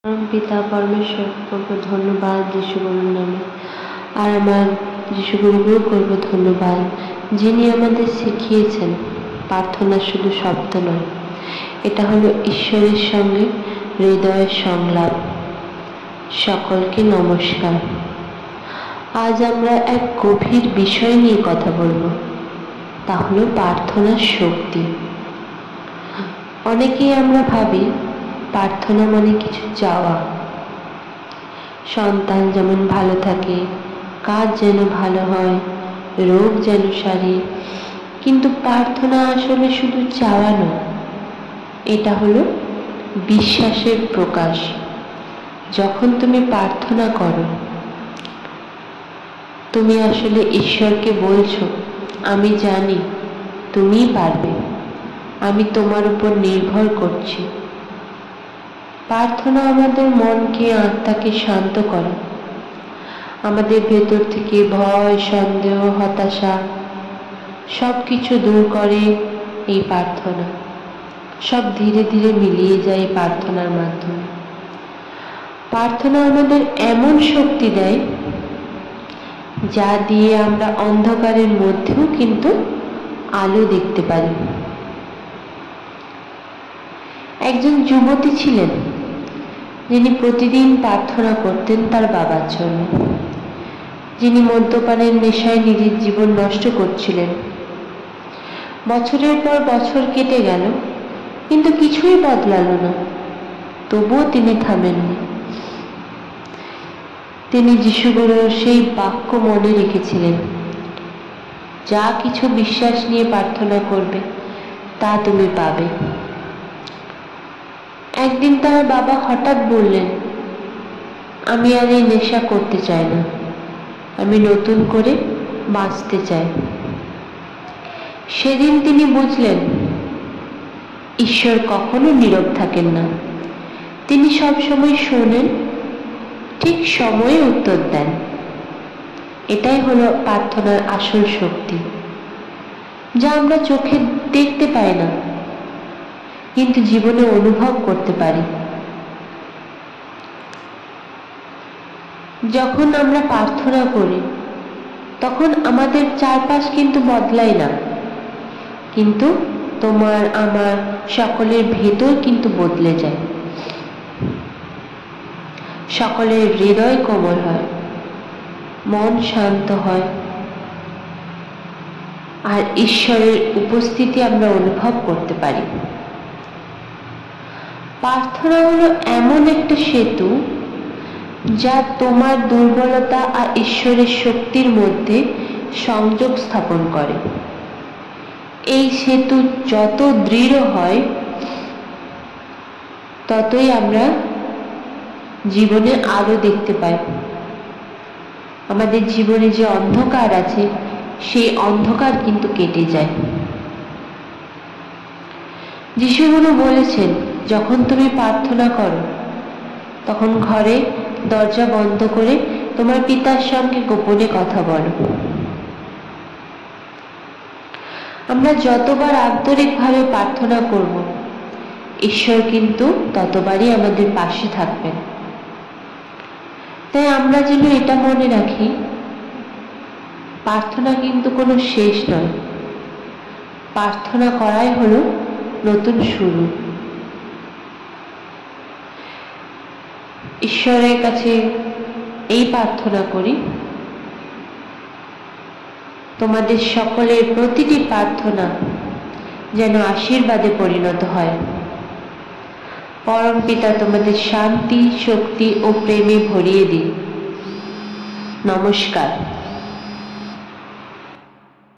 পিতা পরমেশ্বরকে ধন্যবাদ যিশুগুরুর নামে। আর আমার যিশুগুরুকেও করব ধন্যবাদ, যিনি আমাদের শিখিয়েছেন প্রার্থনা শুধু শব্দ নয়, এটা হলো ঈশ্বরের সঙ্গে হৃদয়ের সংলাপ। সকলকে নমস্কার। আজ আমরা এক গভীর বিষয় নিয়ে কথা বলবো, তা হলো প্রার্থনার শক্তি। অনেকেই আমরা ভাবি প্রার্থনা মানে কিছু চাওয়া, সন্তান যেমন ভালো থাকে, কাজ যেন ভালো হয়, রোগ যেন সারে। কিন্তু প্রার্থনা আসলে শুধু চাওয়া নয়, এটা হলো বিশ্বাসের প্রকাশ। যখন তুমি প্রার্থনা করো, তুমি আসলে ঈশ্বরকে বলছো, আমি জানি তুমি পারবে, আমি তোমার উপর নির্ভর করছি। প্রার্থনা আমাদের মনকে, আত্মাকে শান্ত করে, আমাদের ভেতর থেকে ভয়, সন্দেহ, হতাশা সব কিছু দূর করে। এই প্রার্থনা সব ধীরে ধীরে মিলিয়ে যায় এই প্রার্থনার মাধ্যমে। প্রার্থনা আমাদের এমন শক্তি দেয়, যা দিয়ে আমরা অন্ধকারের মধ্যেও কিন্তু আলো দেখতে পারি। একজন যুবতী ছিলেন, যিনি প্রতিদিন প্রার্থনা করতেন তার বাবার জন্য, যিনি মদ্যপানের নেশায় নিজের জীবন নষ্ট করছিলেন। বছরের পর বছর কেটে গেল, কিন্তু কিছুই বদলালো না। তবুও তিনি থামেননি। তিনি যিশুগুরুর সেই বাক্য মনে রেখেছিলেন, যা কিছু বিশ্বাস নিয়ে প্রার্থনা করবে তা তুমি পাবে। একদিন তার বাবা হঠাৎ বললেন, আমি আর এই নেশা করতে চাই না, আমি নতুন করে বাঁচতে চাই। সেদিন তিনি বুঝলেন, ঈশ্বর কখনো নীরব থাকেন না, তিনি সব সময় শোনেন, ঠিক সময়ে উত্তর দেন। এটাই হলো প্রার্থনার আসল শক্তি, যা আমরা চোখে দেখতে পাই না, কিন্তু জীবনে অনুভব করতে পারি। যখন আমরা প্রার্থনা করি, তখন আমাদের চারপাশ কিন্তু বদলায় না, কিন্তু তোমার আমার সকলের ভেতর কিন্তু বদলে যায়। সকলের হৃদয় কোমল হয়, মন শান্ত হয়, আর ঈশ্বরের উপস্থিতি আমরা অনুভব করতে পারি। প্রার্থনা হলো এমন একটা সেতু, যা তোমার দুর্বলতা আর ঈশ্বরের শক্তির মধ্যে সংযোগ স্থাপন করে। এই সেতু যত দৃঢ় হয়, ততই আমরা জীবনে আলো দেখতে পাই। আমাদের জীবনে যে অন্ধকার আছে, সেই অন্ধকার কিন্তু কেটে যায়। যিশুগুরু বলেছেন, যখন তুমি প্রার্থনা করো, তখন ঘরে দরজা বন্ধ করে তোমার পিতার সঙ্গে গোপনে কথা বলো। আমরা যতবার আন্তরিকভাবে প্রার্থনা করব, ঈশ্বর কিন্তু ততবারই আমাদের পাশে থাকবেন। তাই আমরা যেন এটা মনে রাখি, প্রার্থনা কিন্তু কোনো শেষ নয়, প্রার্থনা করাই হলো নতুন শুরু। ঈশ্বরের কাছে এই প্রার্থনা করি, তোমাদের সকলের প্রতিটি প্রার্থনা যেন আশীর্বাদে পরিণত হয়। পরম পিতা তোমাদের শান্তি, শক্তি ও প্রেমে ভরিয়ে দিন। নমস্কার।